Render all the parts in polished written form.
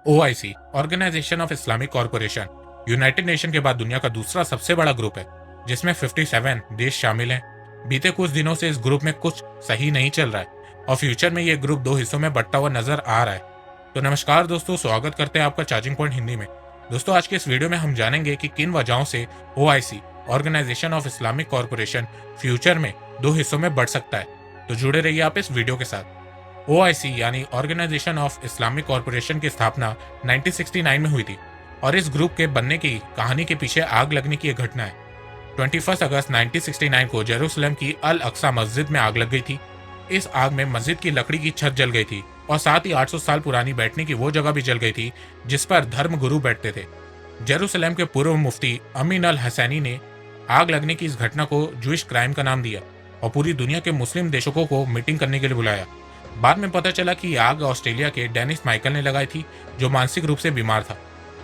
OIC organisation of Islamic corporation United Nation के बाद दुनिया का दूसरा सबसे बड़ा ग्रुप है, जिसमें 57 देश शामिल हैं। बीते कुछ दिनों से इस ग्रुप में कुछ सही नहीं चल रहा है और फ्यूचर में ये ग्रुप दो हिस्सों में बंटा हुआ नजर आ रहा है। तो नमस्कार दोस्तों, स्वागत करते हैं आपका चार्जिंग पॉइंट हिंदी में। दोस्तों, आज के इस वीडियो में हम जानेंगे कि किन वजहों से OIC organisation of Islamic corporation future में दो हिस्सों में बढ़ सकता है। तो जुड़े रहिए आप इस वीडियो के साथ। OIC यानी ऑर्गेनाइजेशन ऑफ इस्लामिक कॉरपोरेशन की स्थापना 1969 में हुई थी और इस ग्रुप के बनने की कहानी के पीछे आग लगने की एक घटना है। 21 अगस्त 1969 को जेरूसलम की अल अक्सा मस्जिद में आग लग गई थी। इस आग में मस्जिद की लकड़ी की छत जल गई थी और साथ ही 800 साल पुरानी बैठने की वो जगह भी जल गई थी जिस पर धर्म गुरु बैठते थे। जेरूसलम के पूर्व मुफ्ती अमीन अल हसैनी ने आग लगने की इस घटना को जूइश क्राइम का नाम दिया और पूरी दुनिया के मुस्लिम देशों को मीटिंग करने के लिए बुलाया। बाद में पता चला कि आग ऑस्ट्रेलिया के डेनिस माइकल ने लगाई थी, जो मानसिक रूप से बीमार था।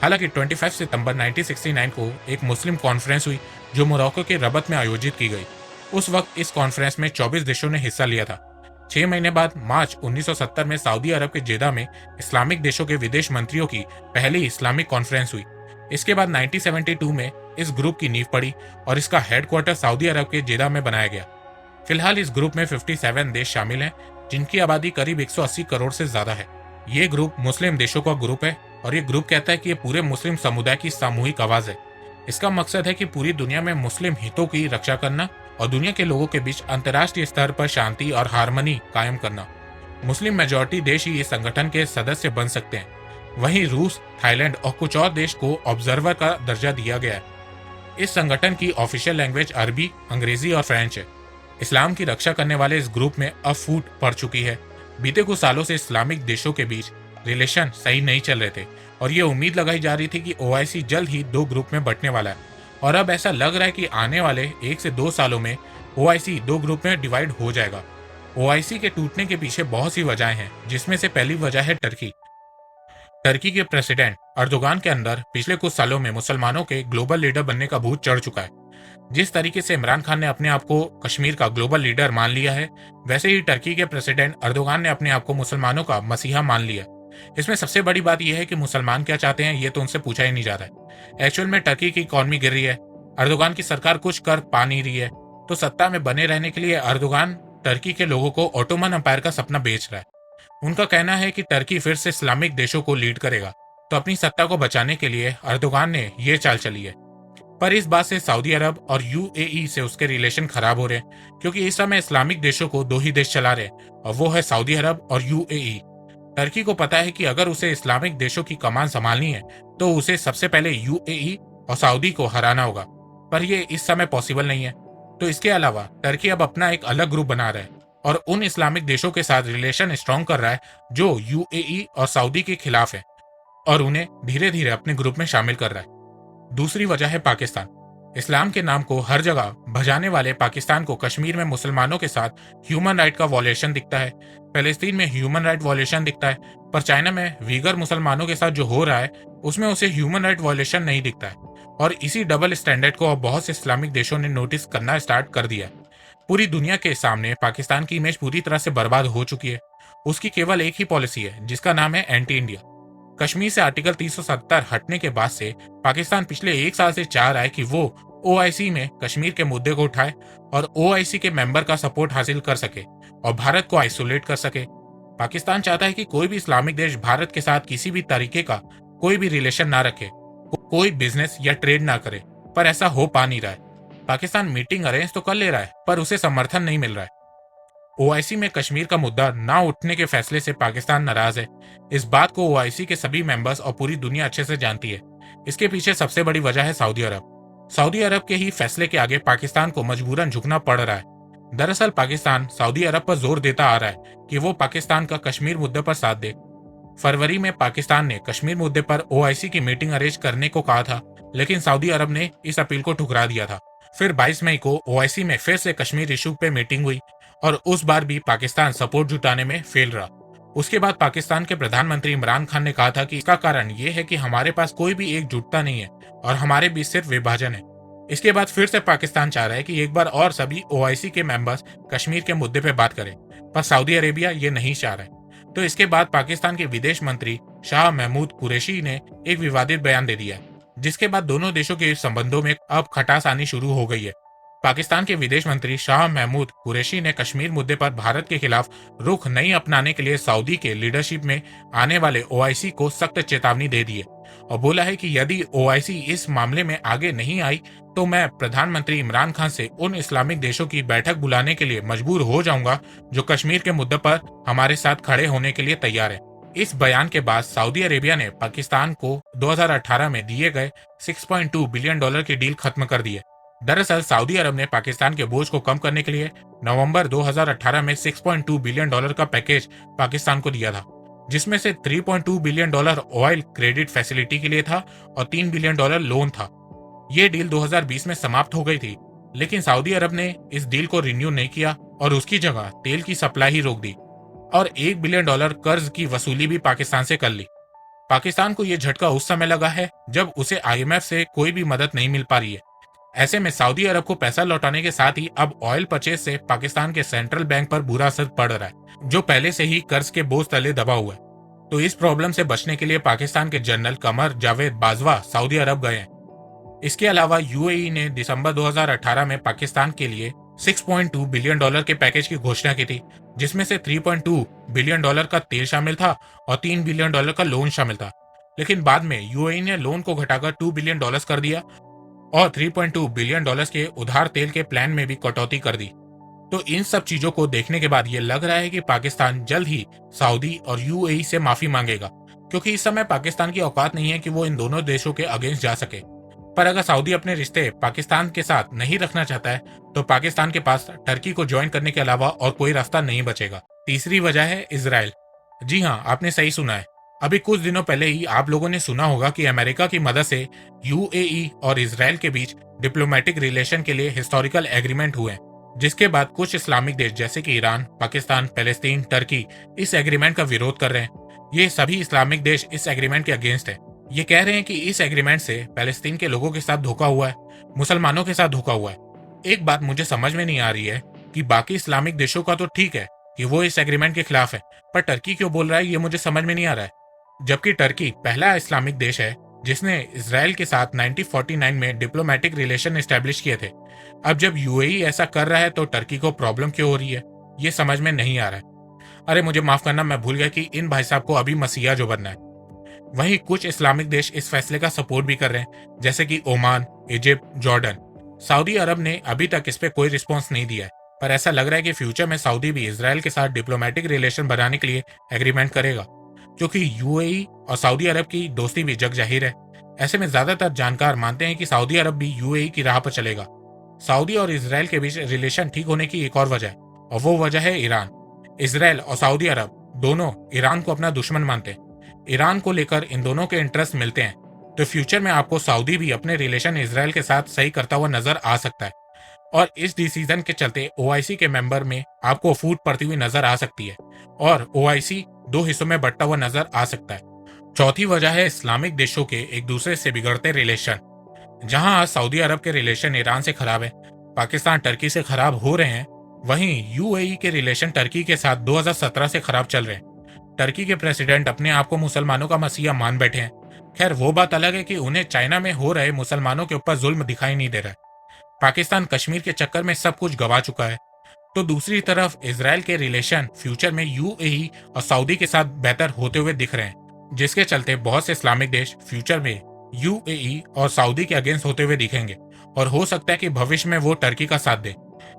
हालांकि 25 सितंबर 1969 को एक मुस्लिम कॉन्फ्रेंस हुई जो मोरक्को के रबत में आयोजित की गई। उस वक्त इस कॉन्फ्रेंस में 24 देशों ने हिस्सा लिया था। 6 महीने बाद मार्च 1970 में सऊदी अरब के जेदा में इस्लामिक देशों के विदेश मंत्रियों की पहली इस्लामिक कॉन्फ्रेंस हुई। इसके बाद 1972 में इस ग्रुप की नींव पड़ी और इसका हेडक्वार्टर सऊदी अरब के जेदा में बनाया गया। फिलहाल इस ग्रुप में 57 देश शामिल हैं, जिनकी आबादी करीब 180 करोड़ से ज्यादा है। ये ग्रुप मुस्लिम देशों का ग्रुप है और ये ग्रुप कहता है कि ये पूरे मुस्लिम समुदाय की सामूहिक आवाज है। इसका मकसद है कि पूरी दुनिया में मुस्लिम हितों की रक्षा करना और दुनिया के लोगों के बीच अंतर्राष्ट्रीय स्तर पर शांति और हार्मनी कायम करना। मुस्लिम मेजॉरिटी देश ही इस संगठन के सदस्य बन सकते हैं। वहीं रूस, थाईलैंड और कुछ और देश को ऑब्जर्वर का दर्जा दिया गया है। इस संगठन की ऑफिशियल लैंग्वेज अरबी, अंग्रेजी और फ्रेंच है। इस्लाम की रक्षा करने वाले इस ग्रुप में अब फूट पड़ चुकी है। बीते कुछ सालों से इस्लामिक देशों के बीच रिलेशन सही नहीं चल रहे थे और ये उम्मीद लगाई जा रही थी कि OIC जल्द ही दो ग्रुप में बंटने वाला है। और अब ऐसा लग रहा है कि आने वाले 1 से 2 सालों में OIC दो ग्रुप में डिवाइड हो जाएगा। OIC के टूटने के पीछे बहुत सी वजहें हैं, जिसमें से पहली वजह है टर्की। टर्की के प्रेसिडेंट अर्दोगान के अंदर पिछले कुछ सालों में मुसलमानों के ग्लोबल लीडर बनने का भूत चढ़ चुका है। जिस तरीके से इमरान खान ने अपने आप को कश्मीर का ग्लोबल लीडर मान लिया है, वैसे ही टर्की के प्रेसिडेंट अर्दोगान ने अपने आप को मुसलमानों का मसीहा मान लिया। इसमें सबसे बड़ी बात यह है कि मुसलमान क्या चाहते हैं ये तो उनसे पूछा ही नहीं जा रहा है। एक्चुअल में टर्की की इकॉनमी गिर रही है, अर्दोगान की सरकार कुछ कर पा नहीं रही है, तो सत्ता में बने रहने के लिए अर्दोगान टर्की के लोगों को ऑटोमन अंपायर का सपना बेच रहा है। उनका कहना है कि टर्की फिर से इस्लामिक देशों को लीड करेगा, तो अपनी सत्ता को बचाने के लिए अर्दोगान ने ये चाल चली है। पर इस बात से सऊदी अरब और UAE से उसके रिलेशन खराब हो रहे हैं, क्योंकि इस समय इस्लामिक देशों को दो ही देश चला रहे हैं और वो है सऊदी अरब और UAE। टर्की को पता है कि अगर उसे इस्लामिक देशों की कमान संभालनी है तो उसे सबसे पहले UAE और सऊदी को हराना होगा, पर यह इस समय पॉसिबल नहीं है। तो इसके अलावा टर्की अब अपना एक अलग ग्रुप बना रहा है और उन इस्लामिक देशों के साथ रिलेशन स्ट्रॉन्ग कर रहा है जो UAE और सऊदी के खिलाफ है और उन्हें धीरे धीरे अपने ग्रुप में शामिल कर रहा है। दूसरी वजह है पाकिस्तान। इस्लाम के नाम को हर जगह भजाने वाले पाकिस्तान को कश्मीर में मुसलमानों के साथ ह्यूमन राइट का वॉलेशन दिखता है, फलस्तीन में ह्यूमन राइट वॉलेशन दिखता है, पर चाइना में वीगर मुसलमानों के साथ जो हो रहा है उसमें उसे ह्यूमन राइट वॉलेशन नहीं दिखता है। और इसी डबल स्टैंडर्ड को अब बहुत से इस्लामिक देशों ने नोटिस करना स्टार्ट कर दिया है। पूरी दुनिया के सामने पाकिस्तान की इमेज पूरी तरह से बर्बाद हो चुकी है। उसकी केवल एक ही पॉलिसी है, जिसका नाम है एंटी इंडिया। कश्मीर से आर्टिकल 370 हटने के बाद से पाकिस्तान पिछले 1 साल से चाह रहा है कि वो OIC में कश्मीर के मुद्दे को उठाए और OIC के मेंबर का सपोर्ट हासिल कर सके और भारत को आइसोलेट कर सके। पाकिस्तान चाहता है कि कोई भी इस्लामिक देश भारत के साथ किसी भी तरीके का कोई भी रिलेशन ना रखे, कोई बिजनेस या ट्रेड ना करे, पर ऐसा हो पा नहीं रहा है। पाकिस्तान मीटिंग अरेंज तो कर ले रहा है, पर उसे समर्थन नहीं मिल रहा है। OIC में कश्मीर का मुद्दा ना उठने के फैसले से पाकिस्तान नाराज है। इस बात को OIC के सभी मेंबर्स और पूरी दुनिया अच्छे से जानती है। इसके पीछे सबसे बड़ी वजह है सऊदी अरब। सऊदी अरब के ही फैसले के आगे पाकिस्तान को मजबूरन झुकना पड़ रहा है। दरअसल पाकिस्तान सऊदी अरब पर जोर देता आ रहा है कि वो पाकिस्तान का कश्मीर मुद्दे पर साथ दे। फरवरी में पाकिस्तान ने कश्मीर मुद्दे पर OIC की मीटिंग अरेंज करने को कहा था, लेकिन सऊदी अरब ने इस अपील को ठुकरा दिया था। फिर 22 मई को OIC में फिर से कश्मीर इशू पे मीटिंग हुई और उस बार भी पाकिस्तान सपोर्ट जुटाने में फेल रहा। उसके बाद पाकिस्तान के प्रधानमंत्री इमरान खान ने कहा था कि इसका कारण ये है कि हमारे पास कोई भी एकजुटता नहीं है और हमारे बीच सिर्फ विभाजन है। इसके बाद फिर से पाकिस्तान चाह रहा है कि एक बार और सभी OIC के मेंबर्स कश्मीर के मुद्दे पर बात करें, पर सऊदी अरेबिया ये नहीं चाह रहा है। तो इसके बाद पाकिस्तान के विदेश मंत्री शाह महमूद कुरैशी ने एक विवादित बयान दे दिया है, जिसके बाद दोनों देशों के संबंधों में अब खटास आनी शुरू हो गई है। पाकिस्तान के विदेश मंत्री शाह महमूद कुरैशी ने कश्मीर मुद्दे पर भारत के खिलाफ रुख नहीं अपनाने के लिए सऊदी के लीडरशिप में आने वाले ओआईसी को सख्त चेतावनी दे दी है और बोला है कि यदि ओआईसी इस मामले में आगे नहीं आई तो मैं प्रधानमंत्री इमरान खान से उन इस्लामिक देशों की बैठक बुलाने के लिए मजबूर हो जाऊंगा जो कश्मीर के मुद्दे पर हमारे साथ खड़े होने के लिए तैयार है। इस बयान के बाद सऊदी अरेबिया ने पाकिस्तान को 2018 में दिए गए $6.2 बिलियन की डील खत्म कर दी है। दरअसल सऊदी अरब ने पाकिस्तान के बोझ को कम करने के लिए नवंबर 2018 में $6.2 बिलियन का पैकेज पाकिस्तान को दिया था, जिसमें से $3.2 बिलियन ऑयल क्रेडिट फैसिलिटी के लिए था और $3 बिलियन लोन था। ये डील 2020 में समाप्त हो गई थी, लेकिन सऊदी अरब ने इस डील को रिन्यू नहीं किया और उसकी जगह तेल की सप्लाई ही रोक दी और $1 बिलियन कर्ज की वसूली भी पाकिस्तान से कर ली। पाकिस्तान को यह झटका उस समय लगा है जब उसे आईएमएफ से कोई भी मदद नहीं मिल पा रही है। ऐसे में सऊदी अरब को पैसा लौटाने के साथ ही अब ऑयल परचेज से पाकिस्तान के सेंट्रल बैंक पर बुरा असर पड़ रहा है, जो पहले से ही कर्ज के बोझ तले दबा हुआ है। तो इस प्रॉब्लम से बचने के लिए पाकिस्तान के जनरल कमर जावेद बाजवा सऊदी अरब गए हैं। इसके अलावा यूएई ने दिसंबर 2018 में पाकिस्तान के लिए $6.2 बिलियन के पैकेज की घोषणा की थी, जिसमें से $3.2 बिलियन का तेल शामिल था और $3 बिलियन का लोन शामिल था। लेकिन बाद में यूएई ने लोन को घटाकर $2 बिलियन कर दिया और $3.2 बिलियन के उधार तेल के प्लान में भी कटौती कर दी। तो इन सब चीजों को देखने के बाद ये लग रहा है कि पाकिस्तान जल्द ही सऊदी और यूएई से माफी मांगेगा, क्योंकि इस समय पाकिस्तान की औकात नहीं है कि वो इन दोनों देशों के अगेंस्ट जा सके। पर अगर सऊदी अपने रिश्ते पाकिस्तान के साथ नहीं रखना चाहता है तो पाकिस्तान के पास टर्की को ज्वाइन करने के अलावा और कोई रास्ता नहीं बचेगा। तीसरी वजह है इजराइल। जी हाँ, आपने सही सुना है। अभी कुछ दिनों पहले ही आप लोगों ने सुना होगा कि अमेरिका की मदद से यूएई और इजराइल के बीच डिप्लोमेटिक रिलेशन के लिए हिस्टोरिकल एग्रीमेंट हुए, जिसके बाद कुछ इस्लामिक देश जैसे कि ईरान, पाकिस्तान, पैलेस्तीन, टर्की इस एग्रीमेंट का विरोध कर रहे हैं। ये सभी इस्लामिक देश इस एग्रीमेंट के अगेंस्ट है। ये कह रहे हैं कि इस एग्रीमेंट से पैलेस्तीन के लोगों के साथ धोखा हुआ है, मुसलमानों के साथ धोखा हुआ है। एक बात मुझे समझ में नहीं आ रही है कि बाकी इस्लामिक देशों का तो ठीक है कि वो इस एग्रीमेंट के खिलाफ है, पर टर्की क्यों बोल रहा है ये मुझे समझ में नहीं आ रहा है। जबकि टर्की पहला इस्लामिक देश है जिसने इसराइल के साथ 1949 में डिप्लोमेटिक रिलेशन एस्टेब्लिश किए थे। अब जब यूएई ऐसा कर रहा है तो टर्की को प्रॉब्लम क्यों हो रही है, ये समझ में नहीं आ रहा है। अरे मुझे माफ करना, मैं भूल गया कि इन भाई साहब को अभी मसीहा जो बनना है। वहीं कुछ इस्लामिक देश इस फैसले का सपोर्ट भी कर रहे हैं, जैसे कि ओमान, इजिप्ट, जॉर्डन। सऊदी अरब ने अभी तक इस पे कोई रिस्पॉन्स नहीं दिया है, पर ऐसा लग रहा है कि फ्यूचर में सऊदी भी इसराइल के साथ डिप्लोमेटिक रिलेशन बनाने के लिए एग्रीमेंट करेगा, क्योंकि यूएई और सऊदी अरब की दोस्ती भी जग जाहिर है। ऐसे में ज्यादातर जानकार मानते हैं कि सऊदी अरब भी यूएई की राह पर चलेगा। सऊदी और इसराइल के बीच रिलेशन ठीक होने की एक और वजह है, और वो वजह है ईरान। इसराइल और सऊदी अरब दोनों ईरान को अपना दुश्मन मानते हैं। ईरान को लेकर इन दोनों के इंटरेस्ट मिलते हैं, तो फ्यूचर में आपको सऊदी भी अपने रिलेशन इसराइल के साथ सही करता हुआ नजर आ सकता है, और इस डिसीजन के चलते ओआईसी के मेंबर में आपको फूट पड़ती हुई नजर आ सकती है और ओआईसी दो हिस्सों में बंटा हुआ नजर आ सकता है। चौथी वजह है इस्लामिक देशों के एक दूसरे से बिगड़ते रिलेशन। जहां आज सऊदी अरब के रिलेशन ईरान से खराब है, पाकिस्तान टर्की से खराब हो रहे हैं, वहीं यूएई के रिलेशन टर्की के साथ 2017 से खराब चल रहे हैं। टर्की के प्रेसिडेंट अपने आप को मुसलमानों का मसीहा मान बैठे हैं। खैर वो बात अलग है कि उन्हें चाइना में हो रहे मुसलमानों के ऊपर जुल्म दिखाई नहीं दे रहा है। पाकिस्तान कश्मीर के चक्कर में सब कुछ गवा चुका है। तो दूसरी तरफ इसराइल के रिलेशन फ्यूचर में यूएई और सऊदी के साथ बेहतर होते हुए दिख रहे हैं, जिसके चलते बहुत से इस्लामिक देश फ्यूचर में यूएई और सऊदी के अगेंस्ट होते हुए दिखेंगे, और हो सकता है कि भविष्य में वो टर्की का साथ दे।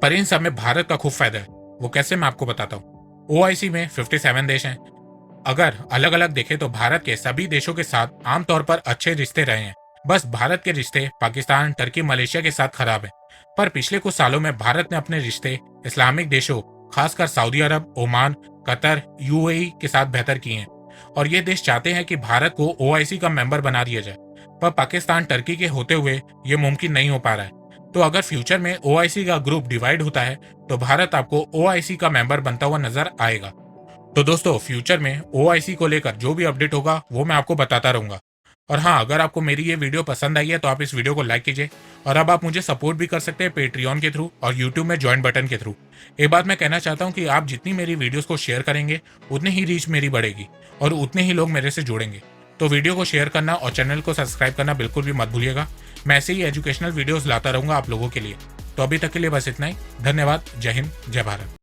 पर इन सब में भारत का खूब फायदा है। वो कैसे, मैं आपको बताता हूँ। ओआईसी में 57 देश हैं। अगर अलग अलग देखें तो भारत के सभी देशों के साथ आमतौर पर अच्छे रिश्ते रहे हैं। बस भारत के रिश्ते पाकिस्तान, टर्की, मलेशिया के साथ खराब है। पर पिछले कुछ सालों में भारत ने अपने रिश्ते इस्लामिक देशों, खासकर सऊदी अरब, ओमान, कतर, यूएई के साथ बेहतर किए हैं, और ये देश चाहते हैं कि भारत को ओआईसी का मेंबर बना दिया जाए। पर पाकिस्तान, टर्की के होते हुए ये मुमकिन नहीं हो पा रहा है। तो अगर फ्यूचर में ओआईसी का ग्रुप डिवाइड होता है तो भारत आपको ओआईसी का मेंबर बनता हुआ नजर आएगा। तो दोस्तों, फ्यूचर में ओआईसी को लेकर जो भी अपडेट होगा वो मैं आपको बताता रहूंगा। और हाँ, अगर आपको मेरी ये वीडियो पसंद आई है तो आप इस वीडियो को लाइक कीजिए, और अब आप मुझे सपोर्ट भी कर सकते हैं पेट्रियन के थ्रू और यूट्यूब में ज्वाइन बटन के थ्रू। एक बात मैं कहना चाहता हूँ कि आप जितनी मेरी वीडियोस को शेयर करेंगे उतनी ही रीच मेरी बढ़ेगी, और उतने ही लोग मेरे से जुड़ेंगे। तो वीडियो को शेयर करना और चैनल को सब्सक्राइब करना बिल्कुल भी मत भूलिएगा। मैं ऐसे ही एजुकेशनल वीडियोस लाता रहूंगा आप लोगों के लिए। तो अभी तक के लिए बस इतना ही। धन्यवाद। जय हिंद, जय भारत।